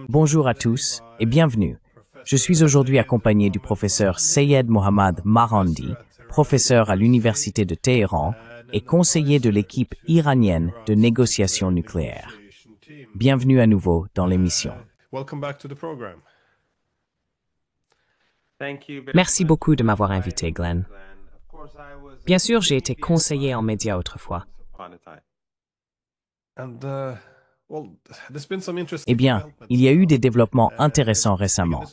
Bonjour à tous et bienvenue. Je suis aujourd'hui accompagné du professeur Seyed Mohammad Marandi, professeur à l'Université de Téhéran et conseiller de l'équipe iranienne de négociation nucléaire. Bienvenue à nouveau dans l'émission. Merci beaucoup de m'avoir invité, Glenn. Bien sûr, j'ai été conseiller en médias autrefois. Eh bien, il y a eu des développements intéressants récemment.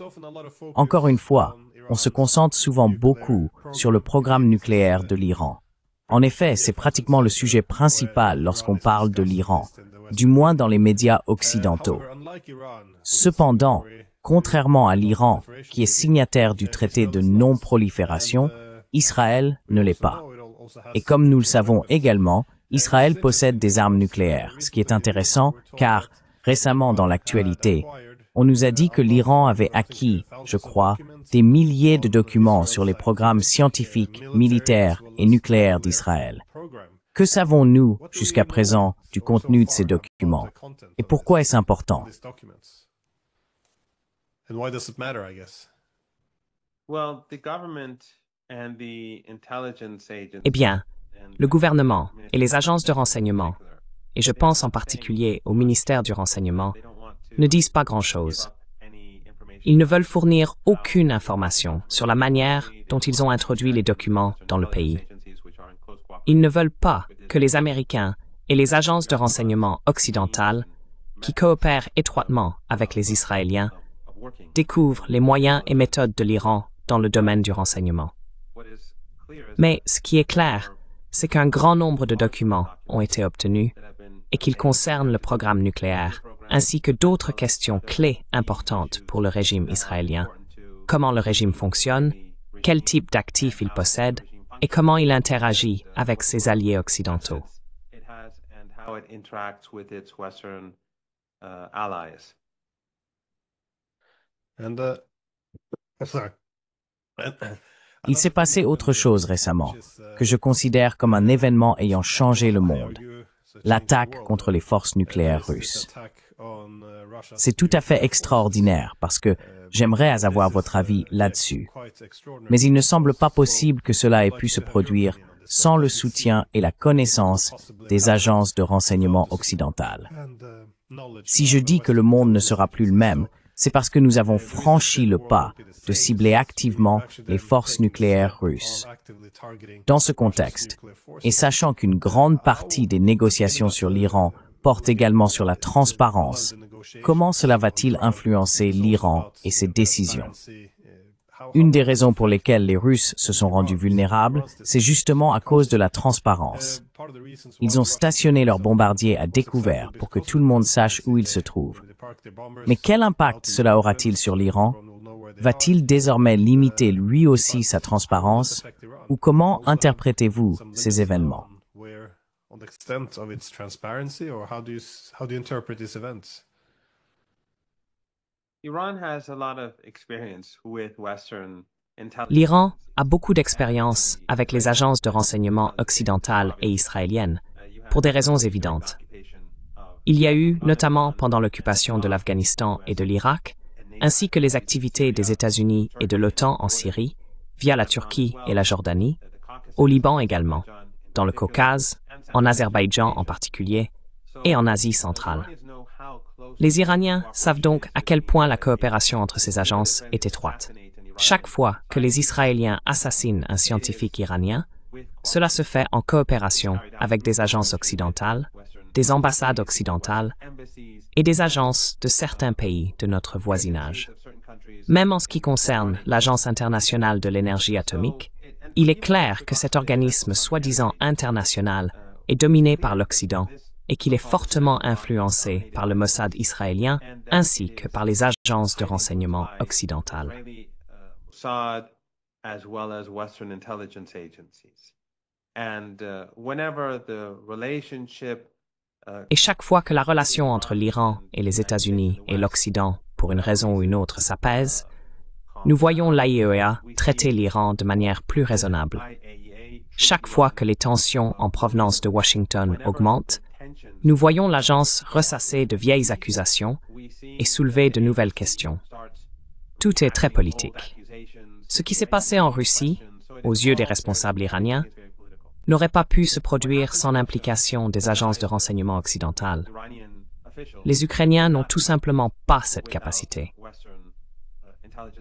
Encore une fois, on se concentre souvent beaucoup sur le programme nucléaire de l'Iran. En effet, c'est pratiquement le sujet principal lorsqu'on parle de l'Iran, du moins dans les médias occidentaux. Cependant, contrairement à l'Iran, qui est signataire du traité de non-prolifération, Israël ne l'est pas. Et comme nous le savons également, Israël possède des armes nucléaires, ce qui est intéressant car, récemment dans l'actualité, on nous a dit que l'Iran avait acquis, je crois, des milliers de documents sur les programmes scientifiques, militaires et nucléaires d'Israël. Que savons-nous jusqu'à présent du contenu de ces documents? Et pourquoi est-ce important? Eh bien, le gouvernement et les agences de renseignement, et je pense en particulier au ministère du Renseignement, ne disent pas grand-chose. Ils ne veulent fournir aucune information sur la manière dont ils ont introduit les documents dans le pays. Ils ne veulent pas que les Américains et les agences de renseignement occidentales, qui coopèrent étroitement avec les Israéliens, découvrent les moyens et méthodes de l'Iran dans le domaine du renseignement. Mais ce qui est clair, c'est qu'un grand nombre de documents ont été obtenus et qu'ils concernent le programme nucléaire, ainsi que d'autres questions clés importantes pour le régime israélien. Comment le régime fonctionne, quel type d'actifs il possède et comment il interagit avec ses alliés occidentaux. Il s'est passé autre chose récemment, que je considère comme un événement ayant changé le monde, l'attaque contre les forces nucléaires russes. C'est tout à fait extraordinaire parce que j'aimerais avoir votre avis là-dessus. Mais il ne semble pas possible que cela ait pu se produire sans le soutien et la connaissance des agences de renseignement occidentales. Si je dis que le monde ne sera plus le même, c'est parce que nous avons franchi le pas de cibler activement les forces nucléaires russes. Dans ce contexte, et sachant qu'une grande partie des négociations sur l'Iran porte également sur la transparence, comment cela va-t-il influencer l'Iran et ses décisions? Une des raisons pour lesquelles les Russes se sont rendus vulnérables, c'est justement à cause de la transparence. Ils ont stationné leurs bombardiers à découvert pour que tout le monde sache où ils se trouvent. Mais quel impact cela aura-t-il sur l'Iran? Va-t-il désormais limiter lui aussi sa transparence? Ou comment interprétez-vous ces événements? L'Iran a beaucoup d'expérience avec les agences de renseignement occidentales et israéliennes, pour des raisons évidentes. Il y a eu, notamment pendant l'occupation de l'Afghanistan et de l'Irak, ainsi que les activités des États-Unis et de l'OTAN en Syrie, via la Turquie et la Jordanie, au Liban également, dans le Caucase, en Azerbaïdjan en particulier, et en Asie centrale. Les Iraniens savent donc à quel point la coopération entre ces agences est étroite. Chaque fois que les Israéliens assassinent un scientifique iranien, cela se fait en coopération avec des agences occidentales, des ambassades occidentales et des agences de certains pays de notre voisinage. Même en ce qui concerne l'Agence internationale de l'énergie atomique, il est clair que cet organisme soi-disant international est dominé par l'Occident et qu'il est fortement influencé par le Mossad israélien ainsi que par les agences de renseignement occidentales. Et chaque fois que la relation entre l'Iran et les États-Unis et l'Occident, pour une raison ou une autre, s'apaise, nous voyons l'AIEA traiter l'Iran de manière plus raisonnable. Chaque fois que les tensions en provenance de Washington augmentent, nous voyons l'agence ressasser de vieilles accusations et soulever de nouvelles questions. Tout est très politique. Ce qui s'est passé en Russie, aux yeux des responsables iraniens, n'aurait pas pu se produire sans l'implication des agences de renseignement occidentales. Les Ukrainiens n'ont tout simplement pas cette capacité.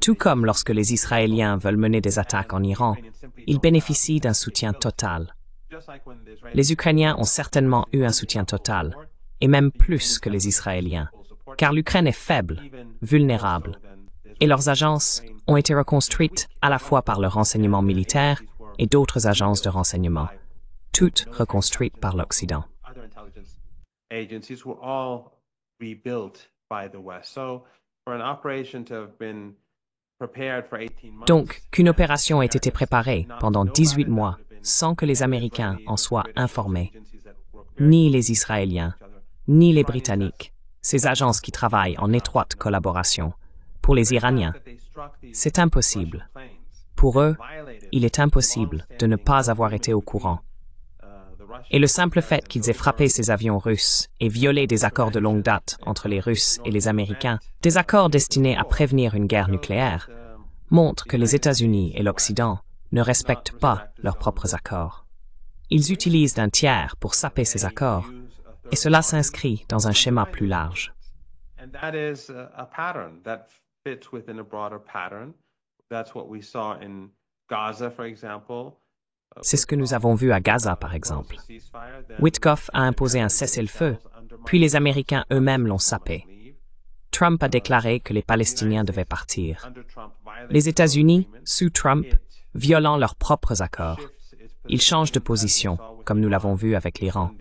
Tout comme lorsque les Israéliens veulent mener des attaques en Iran, ils bénéficient d'un soutien total. Les Ukrainiens ont certainement eu un soutien total, et même plus que les Israéliens, car l'Ukraine est faible, vulnérable, et leurs agences ont été reconstruites à la fois par le renseignement militaire et d'autres agences de renseignement, toutes reconstruites par l'Occident. Donc, qu'une opération ait été préparée pendant 18 mois sans que les Américains en soient informés, ni les Israéliens, ni les Britanniques, ces agences qui travaillent en étroite collaboration, pour les Iraniens, c'est impossible. Pour eux, il est impossible de ne pas avoir été au courant. Et le simple fait qu'ils aient frappé ces avions russes et violé des accords de longue date entre les Russes et les Américains, des accords destinés à prévenir une guerre nucléaire, montre que les États-Unis et l'Occident ne respectent pas leurs propres accords. Ils utilisent un tiers pour saper ces accords, et cela s'inscrit dans un schéma plus large. C'est ce que nous avons vu à Gaza, par exemple. Witkoff a imposé un cessez-le-feu, puis les Américains eux-mêmes l'ont sapé. Trump a déclaré que les Palestiniens devaient partir. Les États-Unis, sous Trump, violant leurs propres accords. Ils changent de position, comme nous l'avons vu avec l'Iran.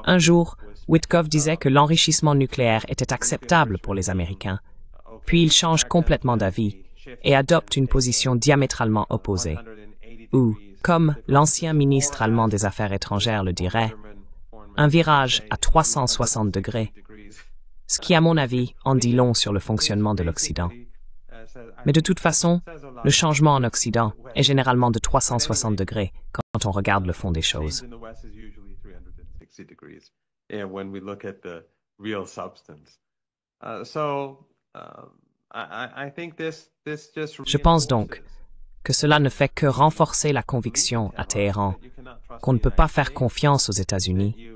Un jour, Witkoff disait que l'enrichissement nucléaire était acceptable pour les Américains, puis il change complètement d'avis et adopte une position diamétralement opposée. Ou, comme l'ancien ministre allemand des Affaires étrangères le dirait, un virage à 360 degrés, ce qui, à mon avis, en dit long sur le fonctionnement de l'Occident. Mais de toute façon, le changement en Occident est généralement de 360 degrés quand on regarde le fond des choses. Je pense donc que cela ne fait que renforcer la conviction à Téhéran qu'on ne peut pas faire confiance aux États-Unis,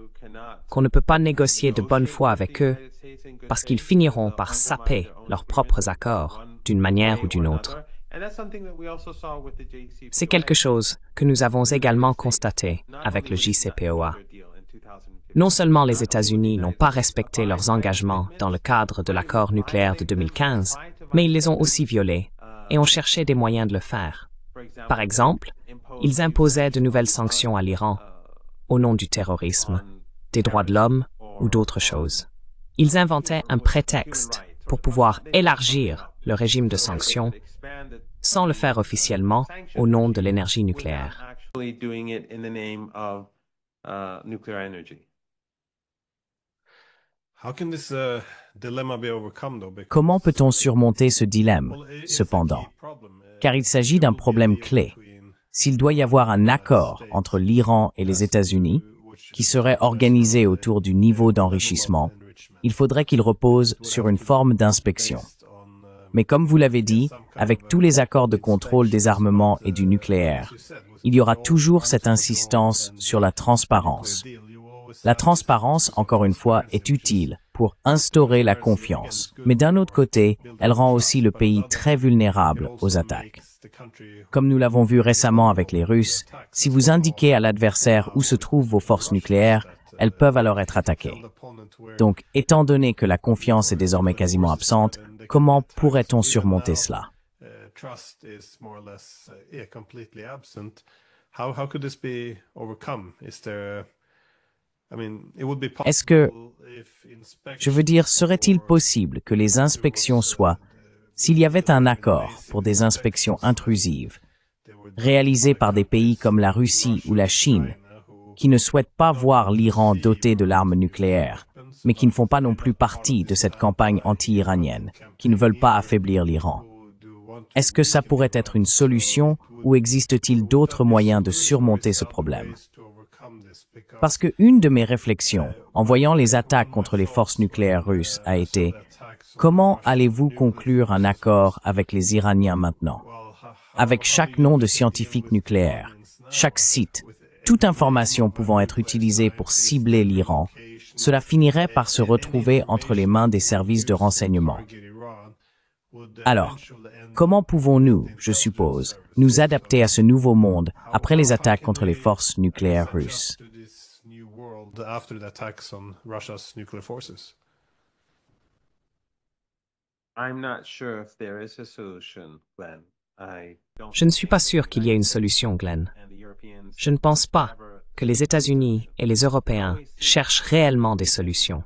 qu'on ne peut pas négocier de bonne foi avec eux, parce qu'ils finiront par saper leurs propres accords d'une manière ou d'une autre. C'est quelque chose que nous avons également constaté avec le JCPOA. Non seulement les États-Unis n'ont pas respecté leurs engagements dans le cadre de l'accord nucléaire de 2015, mais ils les ont aussi violés et ont cherché des moyens de le faire. Par exemple, ils imposaient de nouvelles sanctions à l'Iran au nom du terrorisme, des droits de l'homme ou d'autres choses. Ils inventaient un prétexte pour pouvoir élargir le régime de sanctions sans le faire officiellement au nom de l'énergie nucléaire. Comment peut-on surmonter ce dilemme, cependant? Car il s'agit d'un problème clé. S'il doit y avoir un accord entre l'Iran et les États-Unis, qui serait organisé autour du niveau d'enrichissement, il faudrait qu'il repose sur une forme d'inspection. Mais comme vous l'avez dit, avec tous les accords de contrôle des armements et du nucléaire, il y aura toujours cette insistance sur la transparence. La transparence, encore une fois, est utile pour instaurer la confiance. Mais d'un autre côté, elle rend aussi le pays très vulnérable aux attaques. Comme nous l'avons vu récemment avec les Russes, si vous indiquez à l'adversaire où se trouvent vos forces nucléaires, elles peuvent alors être attaquées. Donc, étant donné que la confiance est désormais quasiment absente, comment pourrait-on surmonter cela? Est-ce que, je veux dire, serait-il possible que les inspections soient, s'il y avait un accord pour des inspections intrusives, réalisées par des pays comme la Russie ou la Chine, qui ne souhaitent pas voir l'Iran doté de l'arme nucléaire, mais qui ne font pas non plus partie de cette campagne anti-iranienne, qui ne veulent pas affaiblir l'Iran? Est-ce que ça pourrait être une solution ou existe-t-il d'autres moyens de surmonter ce problème? Parce que une de mes réflexions, en voyant les attaques contre les forces nucléaires russes, a été « Comment allez-vous conclure un accord avec les Iraniens maintenant ?» Avec chaque nom de scientifique nucléaire, chaque site, toute information pouvant être utilisée pour cibler l'Iran, cela finirait par se retrouver entre les mains des services de renseignement. Alors, comment pouvons-nous, je suppose, nous adapter à ce nouveau monde après les attaques contre les forces nucléaires russes? Je ne suis pas sûr qu'il y ait une solution, Glenn. Je ne pense pas que les États-Unis et les Européens cherchent réellement des solutions.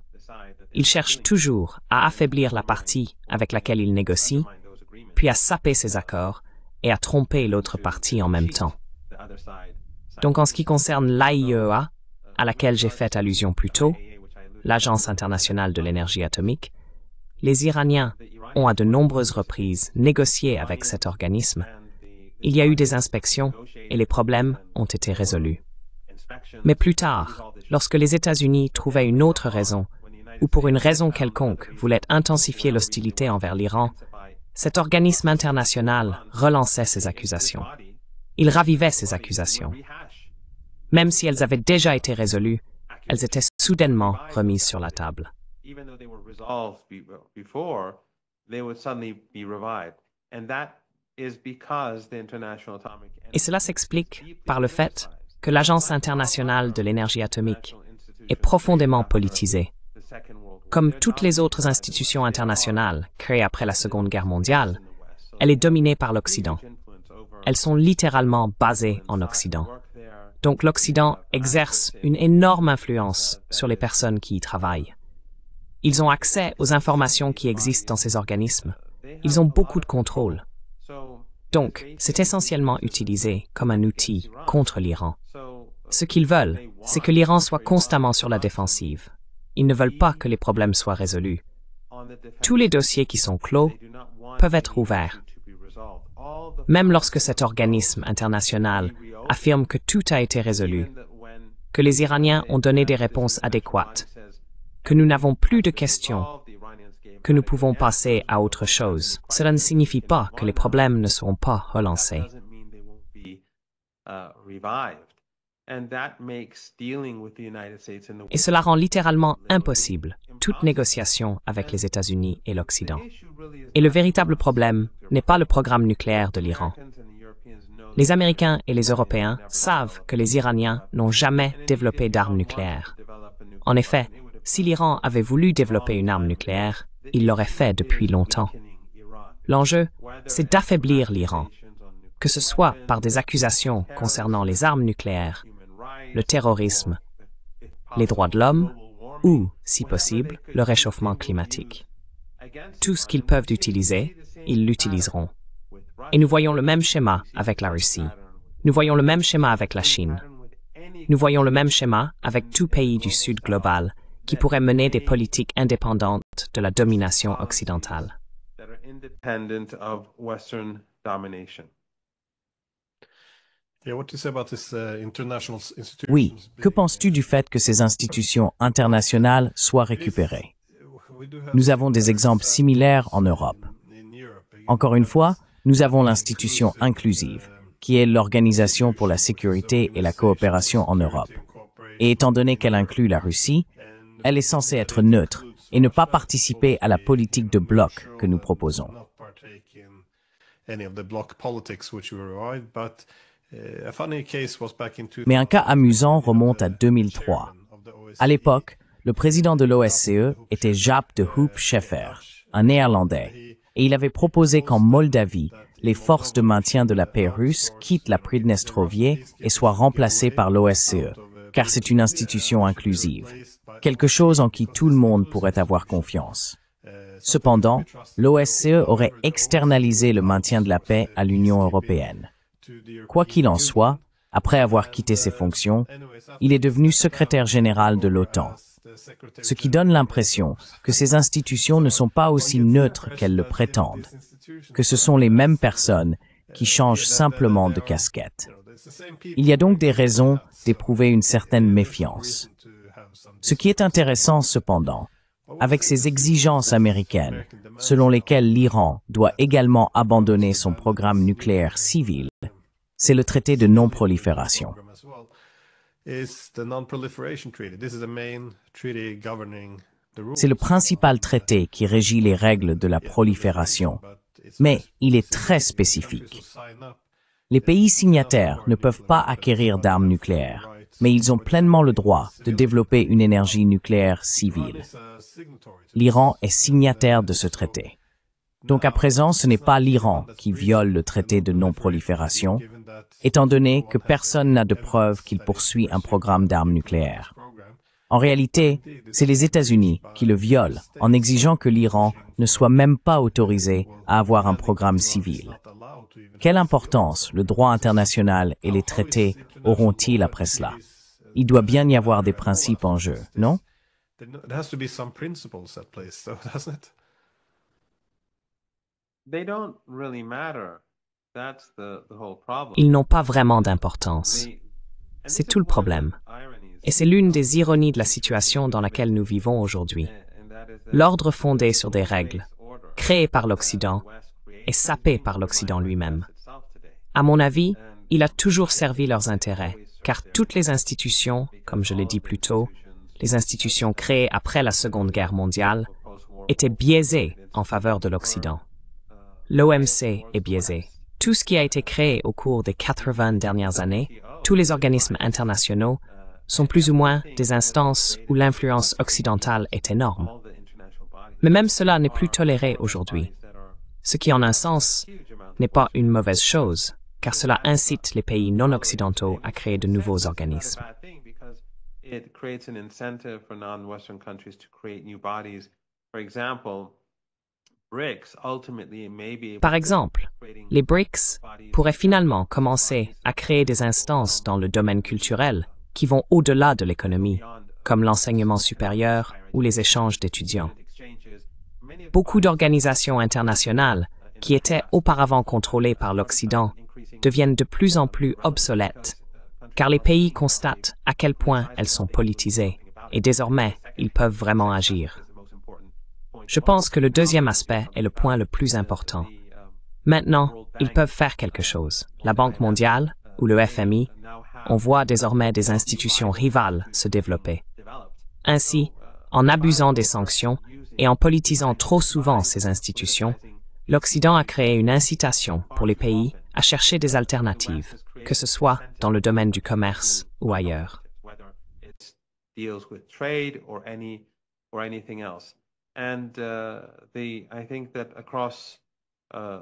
Ils cherchent toujours à affaiblir la partie avec laquelle ils négocient, puis à saper ces accords et à tromper l'autre partie en même temps. Donc en ce qui concerne l'AIEA, à laquelle j'ai fait allusion plus tôt, l'Agence internationale de l'énergie atomique, les Iraniens ont à de nombreuses reprises négocié avec cet organisme. Il y a eu des inspections et les problèmes ont été résolus. Mais plus tard, lorsque les États-Unis trouvaient une autre raison, ou pour une raison quelconque voulaient intensifier l'hostilité envers l'Iran, cet organisme international relançait ces accusations. Il ravivait ces accusations. Même si elles avaient déjà été résolues, elles étaient soudainement remises sur la table. Et cela s'explique par le fait que l'Agence internationale de l'énergie atomique est profondément politisée. Comme toutes les autres institutions internationales créées après la Seconde Guerre mondiale, elle est dominée par l'Occident. Elles sont littéralement basées en Occident. Donc l'Occident exerce une énorme influence sur les personnes qui y travaillent. Ils ont accès aux informations qui existent dans ces organismes. Ils ont beaucoup de contrôle. Donc, c'est essentiellement utilisé comme un outil contre l'Iran. Ce qu'ils veulent, c'est que l'Iran soit constamment sur la défensive. Ils ne veulent pas que les problèmes soient résolus. Tous les dossiers qui sont clos peuvent être ouverts. Même lorsque cet organisme international affirme que tout a été résolu, que les Iraniens ont donné des réponses adéquates, que nous n'avons plus de questions, que nous pouvons passer à autre chose. Cela ne signifie pas que les problèmes ne seront pas relancés. Et cela rend littéralement impossible toute négociation avec les États-Unis et l'Occident. Et le véritable problème n'est pas le programme nucléaire de l'Iran. Les Américains et les Européens savent que les Iraniens n'ont jamais développé d'armes nucléaires. En effet, si l'Iran avait voulu développer une arme nucléaire, il l'aurait fait depuis longtemps. L'enjeu, c'est d'affaiblir l'Iran, que ce soit par des accusations concernant les armes nucléaires, le terrorisme, les droits de l'homme ou, si possible, le réchauffement climatique. Tout ce qu'ils peuvent utiliser, ils l'utiliseront. Et nous voyons le même schéma avec la Russie. Nous voyons le même schéma avec la Chine. Nous voyons le même schéma avec tout pays du Sud global qui pourrait mener des politiques indépendantes de la domination occidentale. Oui, que penses-tu du fait que ces institutions internationales soient récupérées? Nous avons des exemples similaires en Europe. Encore une fois, nous avons l'institution inclusive, qui est l'Organisation pour la sécurité et la coopération en Europe. Et étant donné qu'elle inclut la Russie, elle est censée être neutre et ne pas participer à la politique de bloc que nous proposons. Mais un cas amusant remonte à 2003. À l'époque, le président de l'OSCE était Jaap de Hoop Scheffer, un Néerlandais, et il avait proposé qu'en Moldavie, les forces de maintien de la paix russes quittent la Pridnestrovie et soient remplacées par l'OSCE, car c'est une institution inclusive, quelque chose en qui tout le monde pourrait avoir confiance. Cependant, l'OSCE aurait externalisé le maintien de la paix à l'Union européenne. Quoi qu'il en soit, après avoir quitté ses fonctions, il est devenu secrétaire général de l'OTAN, ce qui donne l'impression que ces institutions ne sont pas aussi neutres qu'elles le prétendent, que ce sont les mêmes personnes qui changent simplement de casquette. Il y a donc des raisons d'éprouver une certaine méfiance. Ce qui est intéressant cependant, avec ces exigences américaines, selon lesquelles l'Iran doit également abandonner son programme nucléaire civil, c'est le traité de non-prolifération. C'est le principal traité qui régit les règles de la prolifération, mais il est très spécifique. Les pays signataires ne peuvent pas acquérir d'armes nucléaires, mais ils ont pleinement le droit de développer une énergie nucléaire civile. L'Iran est signataire de ce traité. Donc à présent, ce n'est pas l'Iran qui viole le traité de non-prolifération, étant donné que personne n'a de preuve qu'il poursuit un programme d'armes nucléaires. En réalité, c'est les États-Unis qui le violent en exigeant que l'Iran ne soit même pas autorisé à avoir un programme civil. Quelle importance le droit international et les traités auront-ils après cela? Il doit bien y avoir des principes en jeu, non? Ils n'ont pas vraiment d'importance. C'est tout le problème. Et c'est l'une des ironies de la situation dans laquelle nous vivons aujourd'hui. L'ordre fondé sur des règles, créé par l'Occident, est sapé par l'Occident lui-même. À mon avis, il a toujours servi leurs intérêts, car toutes les institutions, comme je l'ai dit plus tôt, les institutions créées après la Seconde Guerre mondiale, étaient biaisées en faveur de l'Occident. L'OMC est biaisé. Tout ce qui a été créé au cours des 80 dernières années, tous les organismes internationaux, sont plus ou moins des instances où l'influence occidentale est énorme. Mais même cela n'est plus toléré aujourd'hui, ce qui en un sens n'est pas une mauvaise chose, car cela incite les pays non occidentaux à créer de nouveaux organismes. Par exemple, les BRICS pourraient finalement commencer à créer des instances dans le domaine culturel qui vont au-delà de l'économie, comme l'enseignement supérieur ou les échanges d'étudiants. Beaucoup d'organisations internationales qui étaient auparavant contrôlées par l'Occident deviennent de plus en plus obsolètes, car les pays constatent à quel point elles sont politisées, et désormais, ils peuvent vraiment agir. Je pense que le deuxième aspect est le point le plus important. Maintenant, ils peuvent faire quelque chose. La Banque mondiale ou le FMI, on voit désormais des institutions rivales se développer. Ainsi, en abusant des sanctions et en politisant trop souvent ces institutions, l'Occident a créé une incitation pour les pays à chercher des alternatives, que ce soit dans le domaine du commerce ou ailleurs. Et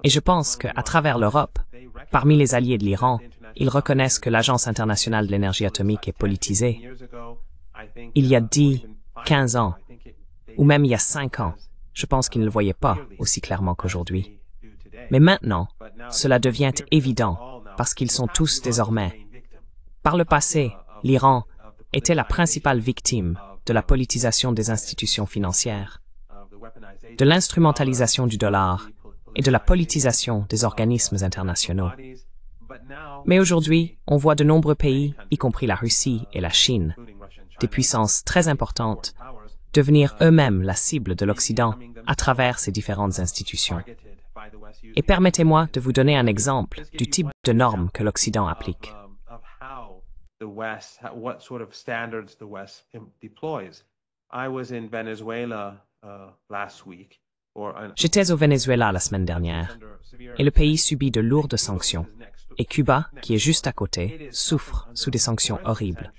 je pense qu'à travers l'Europe, parmi les alliés de l'Iran, ils reconnaissent que l'Agence internationale de l'énergie atomique est politisée. Il y a 10, 15 ans, ou même il y a 5 ans, je pense qu'ils ne le voyaient pas aussi clairement qu'aujourd'hui. Mais maintenant, cela devient évident parce qu'ils sont tous désormais. Par le passé, l'Iran était la principale victime de la politisation des institutions financières, de l'instrumentalisation du dollar et de la politisation des organismes internationaux. Mais aujourd'hui, on voit de nombreux pays, y compris la Russie et la Chine, des puissances très importantes, devenir eux-mêmes la cible de l'Occident à travers ces différentes institutions. Et permettez-moi de vous donner un exemple du type de normes que l'Occident applique. J'étais au Venezuela la semaine dernière, et le pays subit de lourdes sanctions, et Cuba, qui est juste à côté, souffre sous des sanctions horribles.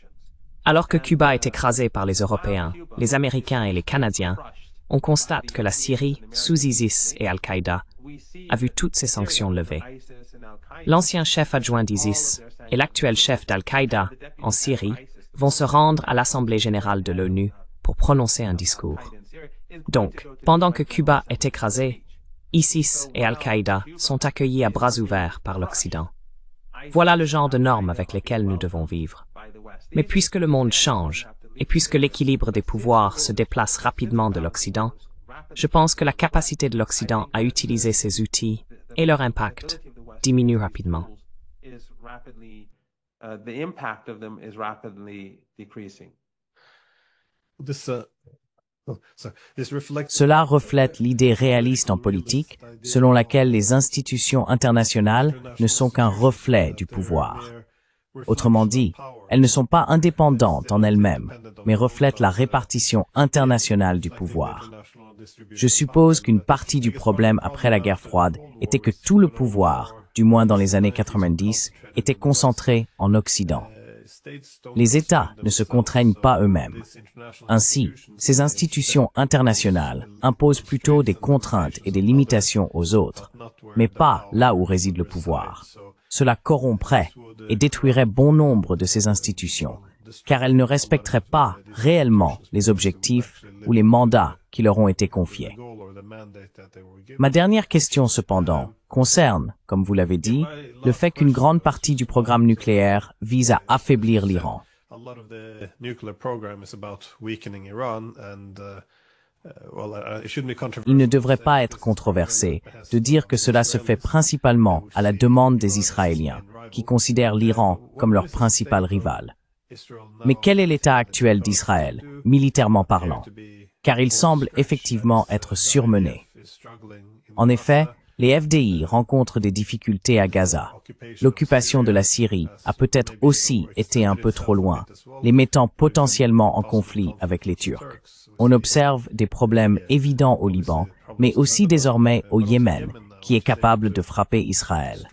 Alors que Cuba est écrasé par les Européens, les Américains et les Canadiens, on constate que la Syrie, sous ISIS et Al-Qaïda, a vu toutes ces sanctions levées. L'ancien chef adjoint d'ISIS et l'actuel chef d'Al-Qaïda en Syrie vont se rendre à l'Assemblée générale de l'ONU pour prononcer un discours. Donc, pendant que Cuba est écrasé, ISIS et Al-Qaïda sont accueillis à bras ouverts par l'Occident. Voilà le genre de normes avec lesquelles nous devons vivre. Mais puisque le monde change, et puisque l'équilibre des pouvoirs se déplace rapidement de l'Occident, je pense que la capacité de l'Occident à utiliser ces outils et leur impact diminue rapidement. the impact of them is rapidly decreasing. Cela reflète l'idée réaliste en politique selon laquelle les institutions internationales ne sont qu'un reflet du pouvoir. Autrement dit, elles ne sont pas indépendantes en elles-mêmes, mais reflètent la répartition internationale du pouvoir. Je suppose qu'une partie du problème après la guerre froide était que tout le pouvoir, du moins dans les années 90, était concentré en Occident. Les États ne se contraignent pas eux-mêmes. Ainsi, ces institutions internationales imposent plutôt des contraintes et des limitations aux autres, mais pas là où réside le pouvoir. Cela corromprait et détruirait bon nombre de ces institutions, car elles ne respecteraient pas réellement les objectifs ou les mandats qui leur ont été confiés. Ma dernière question, cependant, concerne, comme vous l'avez dit, le fait qu'une grande partie du programme nucléaire vise à affaiblir l'Iran. Il ne devrait pas être controversé de dire que cela se fait principalement à la demande des Israéliens, qui considèrent l'Iran comme leur principal rival. Mais quel est l'état actuel d'Israël, militairement parlant? Car il semble effectivement être surmené. En effet, les FDI rencontrent des difficultés à Gaza. L'occupation de la Syrie a peut-être aussi été un peu trop loin, les mettant potentiellement en conflit avec les Turcs. On observe des problèmes évidents au Liban, mais aussi désormais au Yémen, qui est capable de frapper Israël.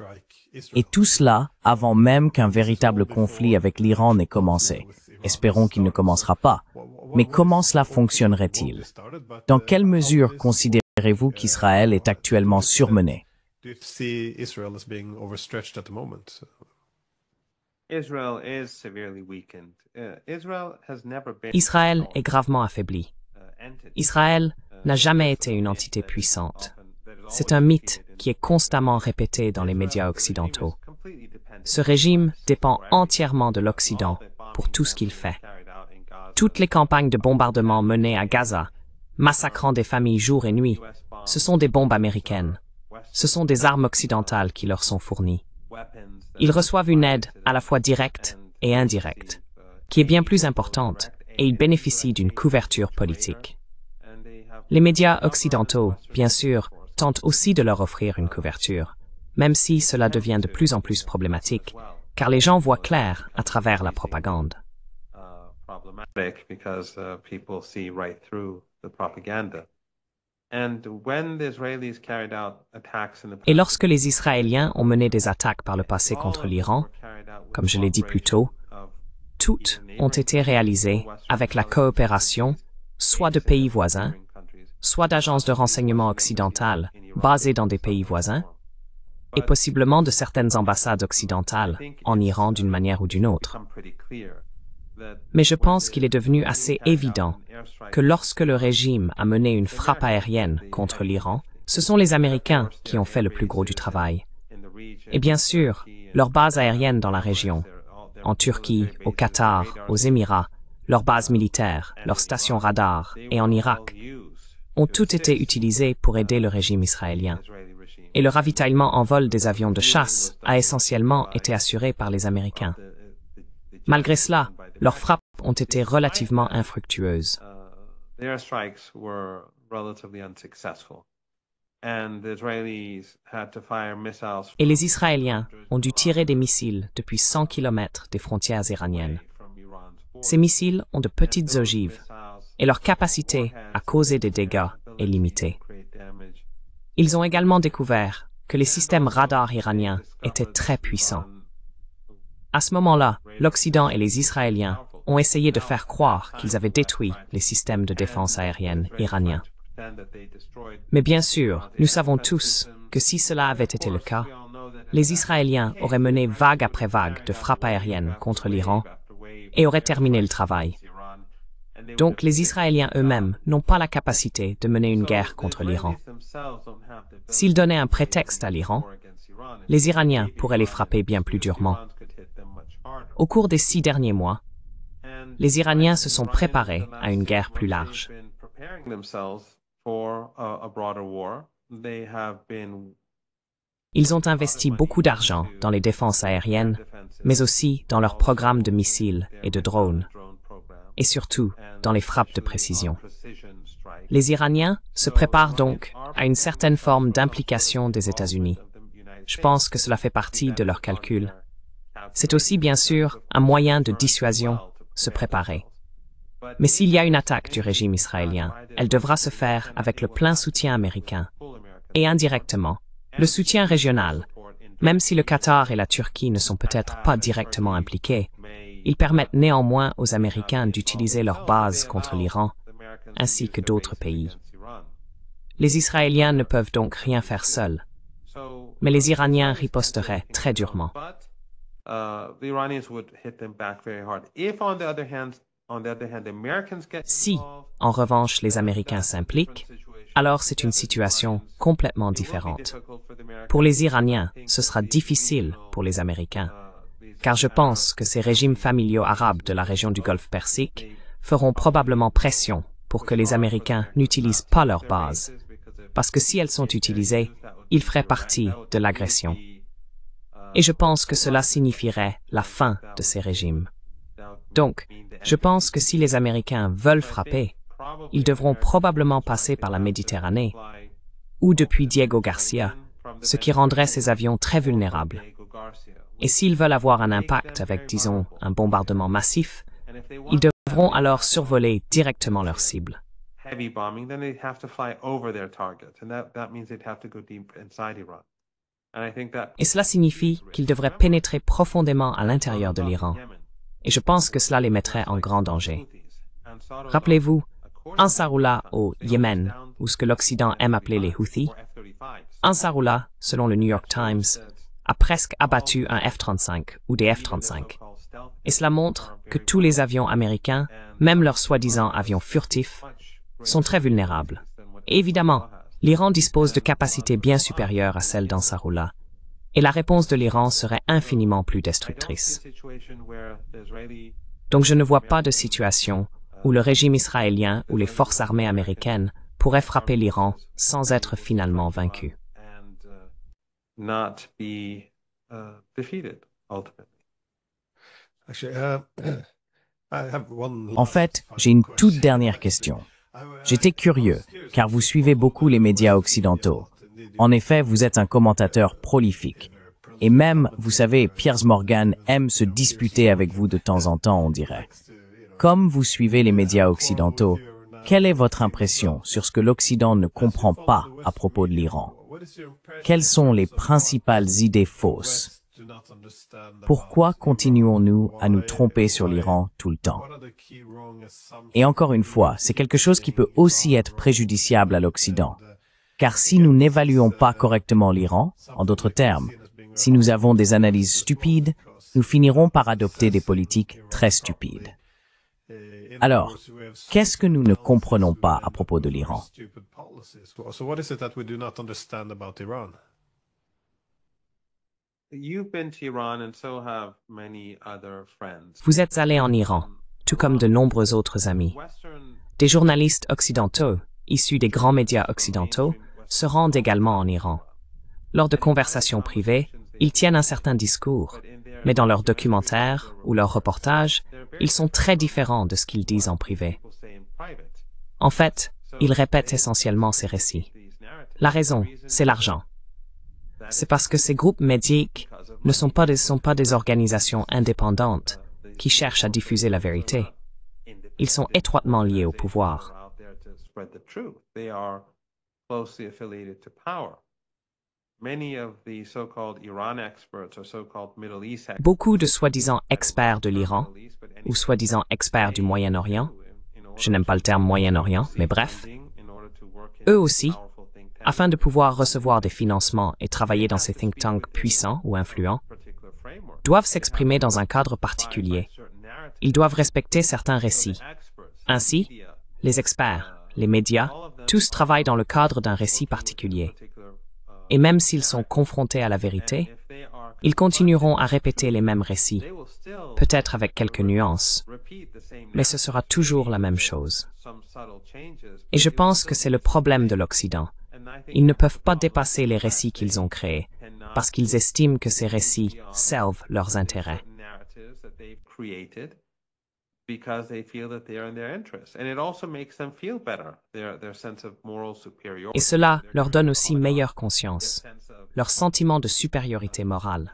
Et tout cela avant même qu'un véritable conflit avec l'Iran n'ait commencé. Espérons qu'il ne commencera pas. Mais comment cela fonctionnerait-il? Dans quelle mesure considérez-vous qu'Israël est actuellement surmené? Israël est gravement affaibli. Israël n'a jamais été une entité puissante. C'est un mythe qui est constamment répété dans les médias occidentaux. Ce régime dépend entièrement de l'Occident pour tout ce qu'il fait. Toutes les campagnes de bombardement menées à Gaza, massacrant des familles jour et nuit, ce sont des bombes américaines. Ce sont des armes occidentales qui leur sont fournies. Ils reçoivent une aide à la fois directe et indirecte, qui est bien plus importante, et ils bénéficient d'une couverture politique. Les médias occidentaux, bien sûr, tentent aussi de leur offrir une couverture, même si cela devient de plus en plus problématique, car les gens voient clair à travers la propagande. Et lorsque les Israéliens ont mené des attaques par le passé contre l'Iran, comme je l'ai dit plus tôt, toutes ont été réalisées avec la coopération soit de pays voisins, soit d'agences de renseignement occidentales basées dans des pays voisins, et possiblement de certaines ambassades occidentales en Iran d'une manière ou d'une autre. Mais je pense qu'il est devenu assez évident que lorsque le régime a mené une frappe aérienne contre l'Iran, ce sont les Américains qui ont fait le plus gros du travail. Et bien sûr, leurs bases aériennes dans la région, en Turquie, au Qatar, aux Émirats, leurs bases militaires, leurs stations radars et en Irak, ont toutes été utilisées pour aider le régime israélien. Et le ravitaillement en vol des avions de chasse a essentiellement été assuré par les Américains. Malgré cela, leurs frappes ont été relativement infructueuses. Et les Israéliens ont dû tirer des missiles depuis 100 km des frontières iraniennes. Ces missiles ont de petites ogives et leur capacité à causer des dégâts est limitée. Ils ont également découvert que les systèmes radars iraniens étaient très puissants. À ce moment-là, l'Occident et les Israéliens ont essayé de faire croire qu'ils avaient détruit les systèmes de défense aérienne iraniens. Mais bien sûr, nous savons tous que si cela avait été le cas, les Israéliens auraient mené vague après vague de frappes aériennes contre l'Iran et auraient terminé le travail. Donc les Israéliens eux-mêmes n'ont pas la capacité de mener une guerre contre l'Iran. S'ils donnaient un prétexte à l'Iran, les Iraniens pourraient les frapper bien plus durement. Au cours des 6 derniers mois, les Iraniens se sont préparés à une guerre plus large. Ils ont investi beaucoup d'argent dans les défenses aériennes, mais aussi dans leurs programmes de missiles et de drones, et surtout dans les frappes de précision. Les Iraniens se préparent donc à une certaine forme d'implication des États-Unis. Je pense que cela fait partie de leurs calculs. C'est aussi bien sûr un moyen de dissuasion, se préparer. Mais s'il y a une attaque du régime israélien, elle devra se faire avec le plein soutien américain et indirectement le soutien régional. Même si le Qatar et la Turquie ne sont peut-être pas directement impliqués, ils permettent néanmoins aux Américains d'utiliser leurs bases contre l'Iran, ainsi que d'autres pays. Les Israéliens ne peuvent donc rien faire seuls, mais les Iraniens riposteraient très durement. Si, en revanche, les Américains s'impliquent, alors c'est une situation complètement différente. Pour les Iraniens, ce sera difficile pour les Américains, car je pense que ces régimes familiaux arabes de la région du Golfe Persique feront probablement pression pour que les Américains n'utilisent pas leurs bases, parce que si elles sont utilisées, ils feraient partie de l'agression. Et je pense que cela signifierait la fin de ces régimes. Donc, je pense que si les Américains veulent frapper, ils devront probablement passer par la Méditerranée ou depuis Diego Garcia, ce qui rendrait ces avions très vulnérables. Et s'ils veulent avoir un impact avec, disons, un bombardement massif, ils devront alors survoler directement leur cible. Et cela signifie qu'ils devraient pénétrer profondément à l'intérieur de l'Iran. Et je pense que cela les mettrait en grand danger. Rappelez-vous, Ansarullah au Yémen, ou ce que l'Occident aime appeler les Houthis, Ansarullah, selon le New York Times, a presque abattu un F-35 ou des F-35. Et cela montre que tous les avions américains, même leurs soi-disant avions furtifs, sont très vulnérables. Et évidemment, l'Iran dispose de capacités bien supérieures à celles d'Ansarullah, et la réponse de l'Iran serait infiniment plus destructrice. Donc je ne vois pas de situation où le régime israélien ou les forces armées américaines pourraient frapper l'Iran sans être finalement vaincus. En fait, j'ai une toute dernière question. J'étais curieux, car vous suivez beaucoup les médias occidentaux. En effet, vous êtes un commentateur prolifique. Et même, vous savez, Piers Morgan aime se disputer avec vous de temps en temps, on dirait. Comme vous suivez les médias occidentaux, quelle est votre impression sur ce que l'Occident ne comprend pas à propos de l'Iran? Quelles sont les principales idées fausses? Pourquoi continuons-nous à nous tromper sur l'Iran tout le temps? Et encore une fois, c'est quelque chose qui peut aussi être préjudiciable à l'Occident. Car si nous n'évaluons pas correctement l'Iran, en d'autres termes, si nous avons des analyses stupides, nous finirons par adopter des politiques très stupides. Alors, qu'est-ce que nous ne comprenons pas à propos de l'Iran? Vous êtes allé en Iran, tout comme de nombreux autres amis. Des journalistes occidentaux, issus des grands médias occidentaux, se rendent également en Iran. Lors de conversations privées, ils tiennent un certain discours, mais dans leurs documentaires ou leurs reportages, ils sont très différents de ce qu'ils disent en privé. En fait, ils répètent essentiellement ces récits. La raison, c'est l'argent. C'est parce que ces groupes médiatiques ne sont pas des organisations indépendantes qui cherchent à diffuser la vérité. Ils sont étroitement liés au pouvoir. Beaucoup de soi-disant experts de l'Iran, ou soi-disant experts du Moyen-Orient, je n'aime pas le terme Moyen-Orient, mais bref, eux aussi, afin de pouvoir recevoir des financements et travailler dans ces think tanks puissants ou influents, doivent s'exprimer dans un cadre particulier. Ils doivent respecter certains récits. Ainsi, les experts, les médias, tous travaillent dans le cadre d'un récit particulier. Et même s'ils sont confrontés à la vérité, ils continueront à répéter les mêmes récits, peut-être avec quelques nuances, mais ce sera toujours la même chose. Et je pense que c'est le problème de l'Occident. Ils ne peuvent pas dépasser les récits qu'ils ont créés. parce qu'ils estiment que ces récits servent leurs intérêts. Because they feel that they are in their interest. And it also makes them feel better, their sense of moral superiority. Et cela leur donne aussi meilleure conscience, leur sentiment de supériorité morale.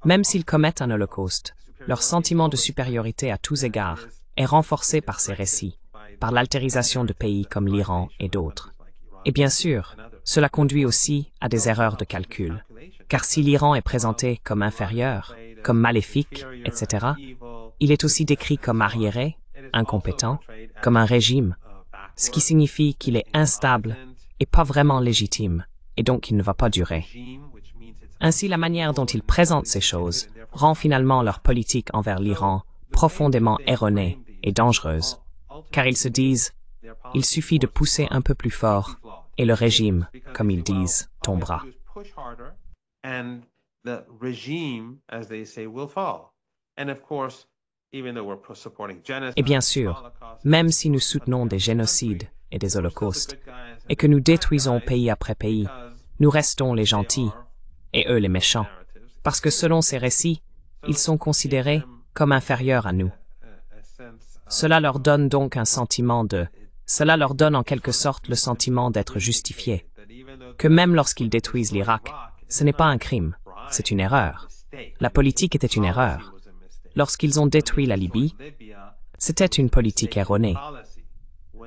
Même s'ils commettent un holocauste, leur sentiment de supériorité à tous égards est renforcé par ces récits, par l'altérisation de pays comme l'Iran et d'autres. Et bien sûr, cela conduit aussi à des erreurs de calcul, car si l'Iran est présenté comme inférieur, comme maléfique, etc., il est aussi décrit comme arriéré, incompétent, comme un régime, ce qui signifie qu'il est instable et pas vraiment légitime, et donc il ne va pas durer. Ainsi, la manière dont ils présentent ces choses rend finalement leur politique envers l'Iran profondément erronée et dangereuse, car ils se disent « il suffit de pousser un peu plus fort et le régime, comme ils disent, tombera ». Et bien sûr, même si nous soutenons des génocides et des holocaustes, et que nous détruisons pays après pays, nous restons les gentils, et eux les méchants, parce que selon ces récits, ils sont considérés comme inférieurs à nous. Cela leur donne donc un sentiment Cela leur donne en quelque sorte le sentiment d'être justifiés, que même lorsqu'ils détruisent l'Irak, ce n'est pas un crime, c'est une erreur. La politique était une erreur. Lorsqu'ils ont détruit la Libye, c'était une politique erronée.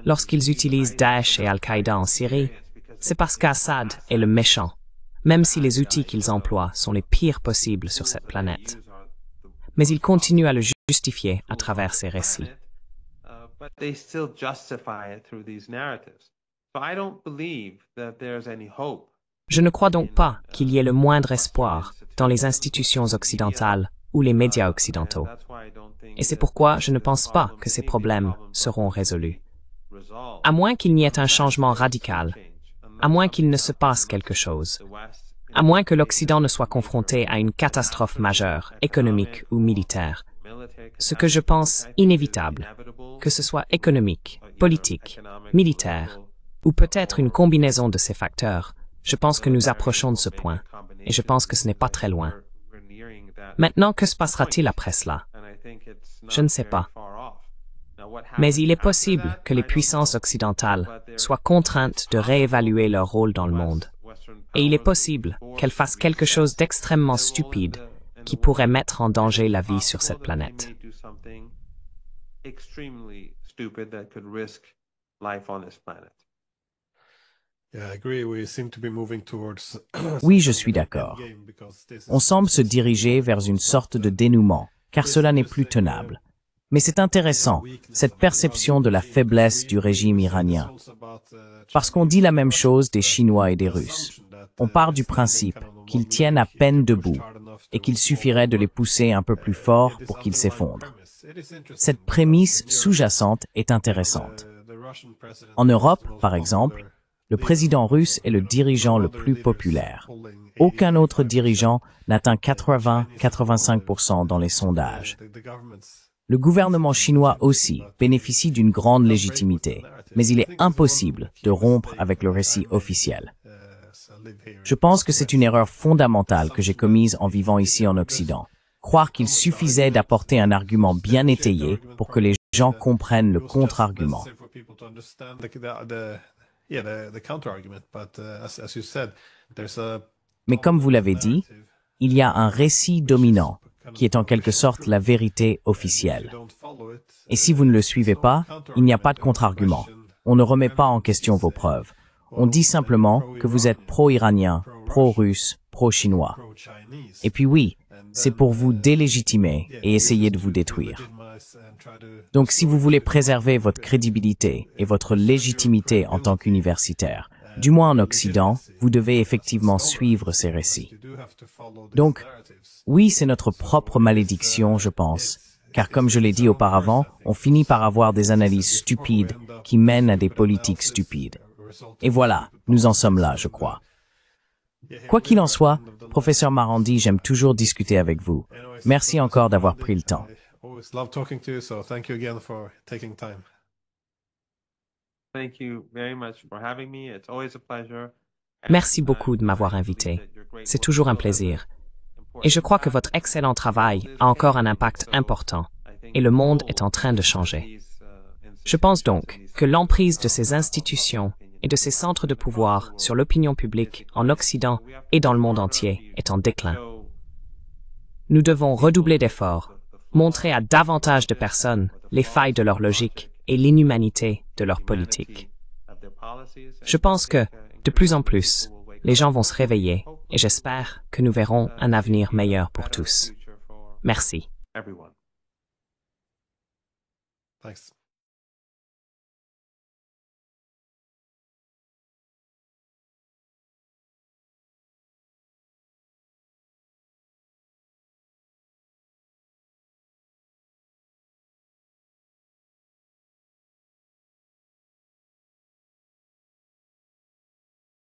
Lorsqu'ils utilisent Daesh et Al-Qaïda en Syrie, c'est parce qu'Assad est le méchant, même si les outils qu'ils emploient sont les pires possibles sur cette planète. Mais ils continuent à le justifier à travers ces récits. Je ne crois donc pas qu'il y ait le moindre espoir dans les institutions occidentales ou les médias occidentaux. Et c'est pourquoi je ne pense pas que ces problèmes seront résolus. À moins qu'il n'y ait un changement radical, à moins qu'il ne se passe quelque chose, à moins que l'Occident ne soit confronté à une catastrophe majeure, économique ou militaire, ce que je pense inévitable, que ce soit économique, politique, militaire, ou peut-être une combinaison de ces facteurs, je pense que nous approchons de ce point, et je pense que ce n'est pas très loin. Maintenant, que se passera-t-il après cela? Je ne sais pas. Mais il est possible que les puissances occidentales soient contraintes de réévaluer leur rôle dans le monde. Et il est possible qu'elles fassent quelque chose d'extrêmement stupide qui pourrait mettre en danger la vie sur cette planète. Oui, je suis d'accord. On semble se diriger vers une sorte de dénouement, car cela n'est plus tenable. Mais c'est intéressant, cette perception de la faiblesse du régime iranien. Parce qu'on dit la même chose des Chinois et des Russes. On part du principe qu'ils tiennent à peine debout et qu'il suffirait de les pousser un peu plus fort pour qu'ils s'effondrent. Cette prémisse sous-jacente est intéressante. En Europe, par exemple, le président russe est le dirigeant le plus populaire. Aucun autre dirigeant n'atteint 80-85% dans les sondages. Le gouvernement chinois aussi bénéficie d'une grande légitimité, mais il est impossible de rompre avec le récit officiel. Je pense que c'est une erreur fondamentale que j'ai commise en vivant ici en Occident. Croire qu'il suffisait d'apporter un argument bien étayé pour que les gens comprennent le contre-argument. Mais comme vous l'avez dit, il y a un récit dominant qui est en quelque sorte la vérité officielle. Et si vous ne le suivez pas, il n'y a pas de contre-argument. On ne remet pas en question vos preuves. On dit simplement que vous êtes pro-iranien, pro-russe, pro-chinois. Et puis oui, c'est pour vous délégitimer et essayer de vous détruire. Donc si vous voulez préserver votre crédibilité et votre légitimité en tant qu'universitaire, du moins en Occident, vous devez effectivement suivre ces récits. Donc, oui, c'est notre propre malédiction, je pense, car comme je l'ai dit auparavant, on finit par avoir des analyses stupides qui mènent à des politiques stupides. Et voilà, nous en sommes là, je crois. Quoi qu'il en soit, professeur Marandi, j'aime toujours discuter avec vous. Merci encore d'avoir pris le temps. Merci beaucoup de m'avoir invité. C'est toujours un plaisir. Et je crois que votre excellent travail a encore un impact important, et le monde est en train de changer. Je pense donc que l'emprise de ces institutions et de ces centres de pouvoir sur l'opinion publique en Occident et dans le monde entier est en déclin. Nous devons redoubler d'efforts, montrer à davantage de personnes les failles de leur logique et l'inhumanité de leur politique. Je pense que, de plus en plus, les gens vont se réveiller et j'espère que nous verrons un avenir meilleur pour tous. Merci. Everyone. Thanks.